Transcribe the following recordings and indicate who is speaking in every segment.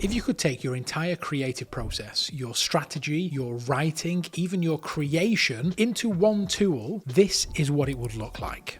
Speaker 1: If you could take your entire creative process, your strategy, your writing, even your creation into one tool, this is what it would look like.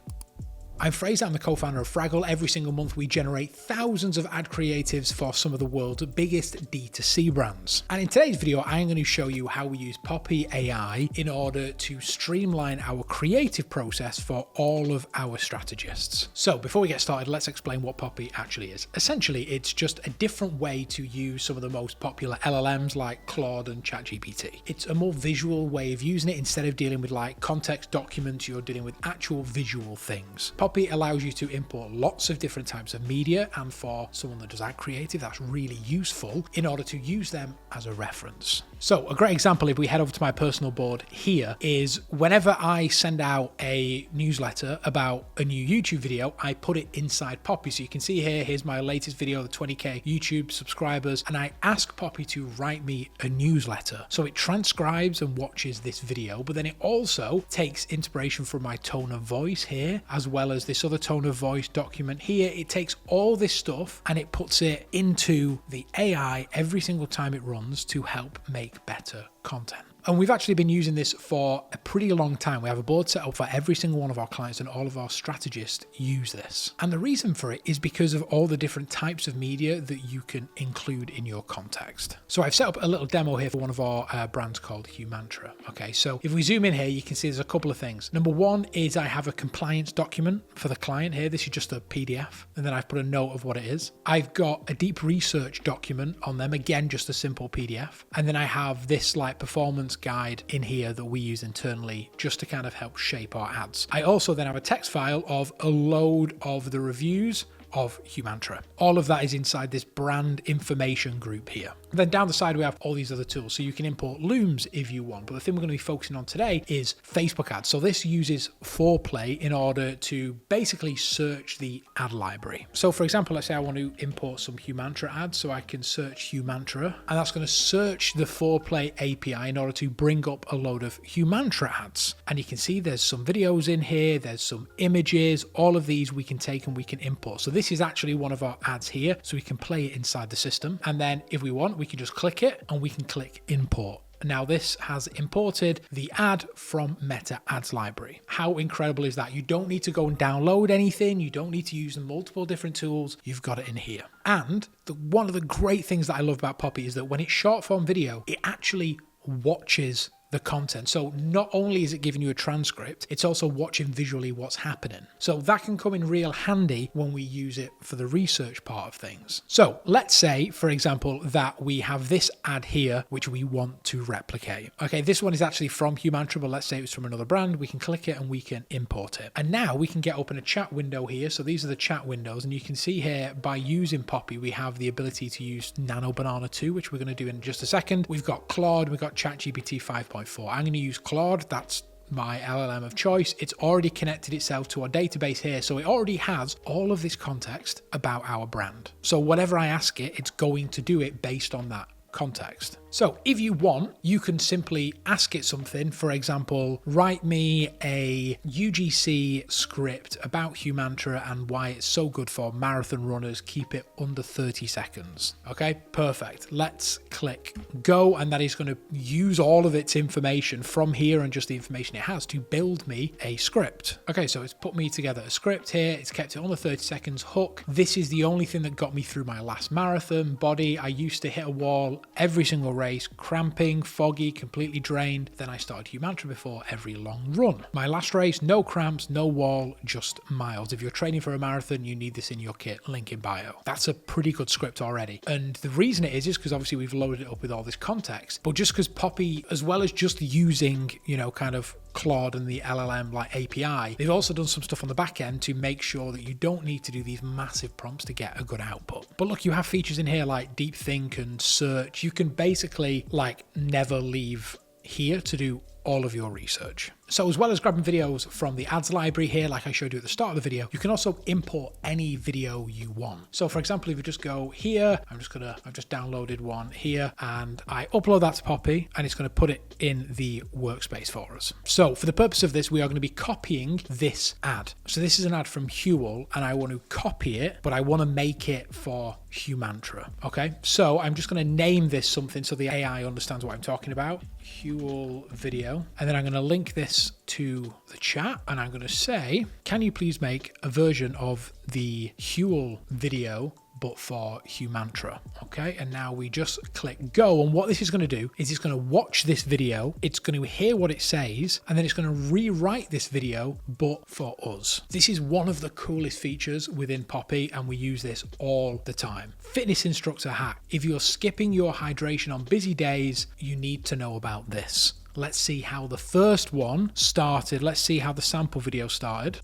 Speaker 1: I'm Fraser, I'm the co-founder of Fraggell. Every single month we generate thousands of ad creatives for some of the world's biggest D2C brands. And in today's video, I'm going to show you how we use Poppy AI in order to streamline our creative process for all of our strategists. So before we get started, let's explain what Poppy actually is. Essentially, it's just a different way to use some of the most popular LLMs like Claude and ChatGPT. It's a more visual way of using it. Instead of dealing with like context documents, you're dealing with actual visual things. Poppy allows you to import lots of different types of media, and for someone that does ad creative, that's really useful in order to use them as a reference. So a great example, if we head over to my personal board here, is whenever I send out a newsletter about a new YouTube video, I put it inside Poppy. So you can see here, here's my latest video, the 20K YouTube subscribers, and I ask Poppy to write me a newsletter. So it transcribes and watches this video, but then it also takes inspiration from my tone of voice here, as well as this other tone of voice document here. It takes all this stuff and it puts it into the AI every single time it runs to help make better content. And we've actually been using this for a pretty long time. We have a board set up for every single one of our clients, and all of our strategists use this. And the reason for it is because of all the different types of media that you can include in your context. So I've set up a little demo here for one of our brands called Humantra. Okay, so if we zoom in here, you can see there's a couple of things. Number one is I have a compliance document for the client here. This is just a PDF, and then I've put a note of what it is. I've got a deep research document on them, again, just a simple PDF. And then I have this like performance guide in here that we use internally just to kind of help shape our ads. I also then have a text file of a load of the reviews of Humantra. All of that is inside this brand information group here. Then down the side, we have all these other tools. So you can import looms if you want, but the thing we're going to be focusing on today is Facebook ads. So this uses foreplay in order to basically search the ad library. So for example, let's say I want to import some Humantra ads. So I can search Humantra, and that's going to search the foreplay API in order to bring up a load of Humantra ads. And you can see there's some videos in here, there's some images, all of these we can take and we can import. So this is actually one of our ads here, so we can play it inside the system. And then if we want, we can just click it and we can click import. Now this has imported the ad from Meta Ads Library. How incredible is that? You don't need to go and download anything. You don't need to use multiple different tools. You've got it in here. And one of the great things that I love about Poppy is that when it's short form video, it actually watches the content. So not only is it giving you a transcript, it's also watching visually what's happening. So that can come in real handy when we use it for the research part of things. So let's say, for example, that we have this ad here, which we want to replicate. Okay, this one is actually from Humantra, but let's say it's from another brand. We can click it and we can import it. And now we can get open a chat window here. So these are the chat windows. And you can see here, by using Poppy, we have the ability to use Nano Banana 2, which we're going to do in just a second. We've got Claude, we've got ChatGPT 5.4. I'm going to use Claude. That's my LLM of choice. It's already connected itself to our database here. So it already has all of this context about our brand. So whatever I ask it, it's going to do it based on that context. So if you want, you can simply ask it something. For example, write me a UGC script about Humantra and why it's so good for marathon runners. Keep it under 30 seconds. Okay, perfect. Let's click go. And that is going to use all of its information from here and just the information it has to build me a script. Okay, so it's put me together a script here. It's kept it under 30 seconds. Hook. This is the only thing that got me through my last marathon. Body. I used to hit a wall every single race, cramping, foggy, completely drained. Then I started Humantra before every long run. My last race, no cramps, no wall, just miles. If you're training for a marathon, you need this in your kit, link in bio. That's a pretty good script already. And the reason it is because obviously we've loaded it up with all this context, but just because Poppy, as well as just using, kind of Claude and the LLM like API, they've also done some stuff on the back end to make sure that you don't need to do these massive prompts to get a good output. But look, you have features in here like deep think and search. You can basically never leave here to do all of your research. So as well as grabbing videos from the ads library here, like I showed you at the start of the video, you can also import any video you want. So for example, if you just go here, I've just downloaded one here and I upload that to Poppy and it's going to put it in the workspace for us. So for the purpose of this, we are going to be copying this ad. So this is an ad from Huel and I want to copy it, but I want to make it for Humantra. Okay, so I'm just going to name this something so the AI understands what I'm talking about. Huel video. And then I'm going to link this to the chat and I'm going to say, can you please make a version of the Huel video but for Humantra? Okay, and now we just click go, and what this is going to do is it's going to watch this video, it's going to hear what it says, and then it's going to rewrite this video but for us. This is one of the coolest features within Poppy and we use this all the time. Fitness instructor hack. If you're skipping your hydration on busy days, you need to know about this. Let's see how the first one started. Let's see how the sample video started.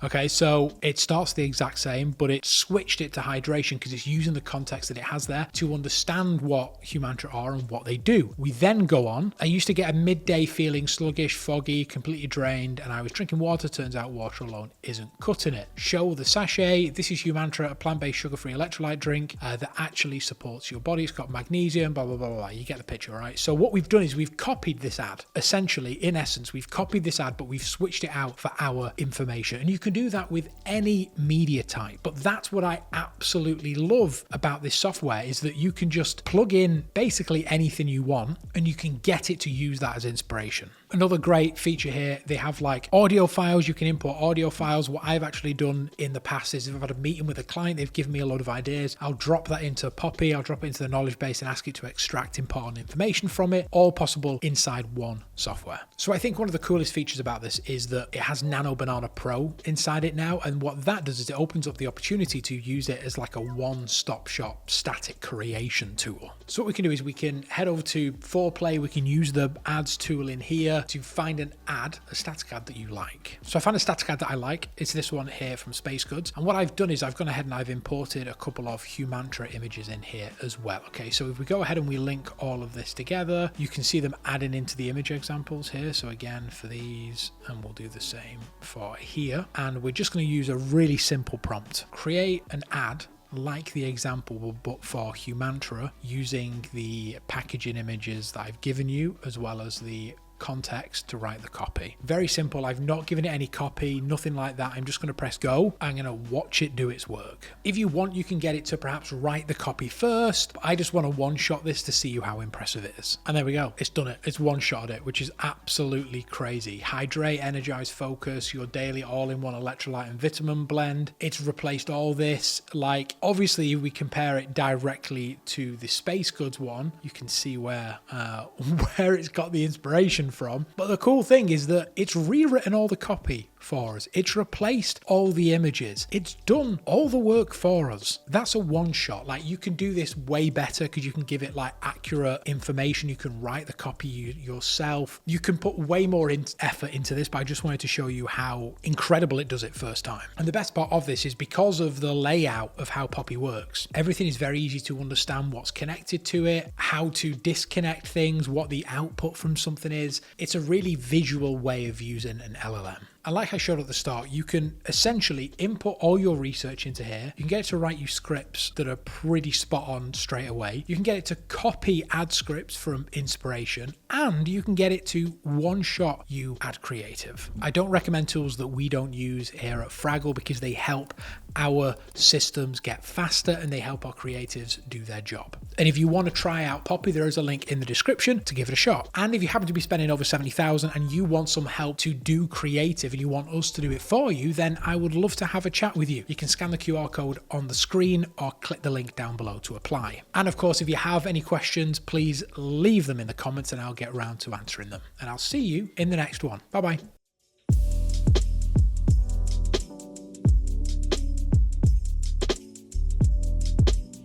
Speaker 1: Okay, so it starts the exact same, but it switched it to hydration because it's using the context that it has there to understand what Humantra are and what they do. We then go on. I used to get a midday feeling sluggish, foggy, completely drained, and I was drinking water. Turns out water alone isn't cutting it. Show the sachet. This is Humantra, a plant-based sugar-free electrolyte drink that actually supports your body. It's got magnesium, blah, blah, blah, blah. You get the picture, right? So what we've done is we've copied this ad. Essentially, in essence, we've copied this ad, but we've switched it out for our information. And you can do that with any media type, but that's what I absolutely love about this software is that you can just plug in basically anything you want and you can get it to use that as inspiration. Another great feature here, they have like audio files. You can import audio files. What I've actually done in the past is if I've had a meeting with a client, they've given me a lot of ideas, I'll drop that into Poppy, I'll drop it into the knowledge base and ask it to extract important information from it, all possible inside one software. So I think one of the coolest features about this is that it has Nano Banana Pro inside it now, and what that does is it opens up the opportunity to use it as like a one-stop shop static creation tool. So what we can do is we can head over to Foreplay, we can use the ads tool in here to find an ad, a static ad that you like. So I found a static ad that I like. It's this one here from Space Goods. And what I've done is I've gone ahead and I've imported a couple of Humantra images in here as well. Okay, so if we go ahead and we link all of this together, you can see them adding into the image examples here. So again, for these, and we'll do the same for here. And we're just going to use a really simple prompt. Create an ad like the example but for Humantra using the packaging images that I've given you as well as the context to write the copy. Very simple. I've not given it any copy, nothing like that. I'm just going to press go. I'm going to watch it do its work. If you want, you can get it to perhaps write the copy first, but I just want to one-shot this to see how impressive it is. And there we go. It's done it. It's one-shot it, which is absolutely crazy. Hydrate, energize, focus, your daily all-in-one electrolyte and vitamin blend. It's replaced all this. Like, obviously, if we compare it directly to the Space Goods one, you can see where it's got the inspiration from. But the cool thing is that it's rewritten all the copy for us. It's replaced all the images. It's done all the work for us. That's a one shot. Like, you can do this way better because you can give it like accurate information. You can write the copy yourself. You can put way more effort into this, but I just wanted to show you how incredible it does it first time. And the best part of this is because of the layout of how Poppy works, everything is very easy to understand what's connected to it, how to disconnect things, what the output from something is. It's a really visual way of using an LLM. And like I showed at the start, you can essentially input all your research into here. You can get it to write you scripts that are pretty spot on straight away. You can get it to copy ad scripts from inspiration, and you can get it to one-shot you ad creative. I don't recommend tools that we don't use here at Fraggell because they help our systems get faster and they help our creatives do their job. And if you want to try out Poppy, there is a link in the description to give it a shot. And if you happen to be spending over 70,000 and you want some help to do creative and you want us to do it for you, then I would love to have a chat with you. You can scan the QR code on the screen or click the link down below to apply. And of course, if you have any questions, please leave them in the comments and I'll get around to answering them. And I'll see you in the next one. Bye-bye.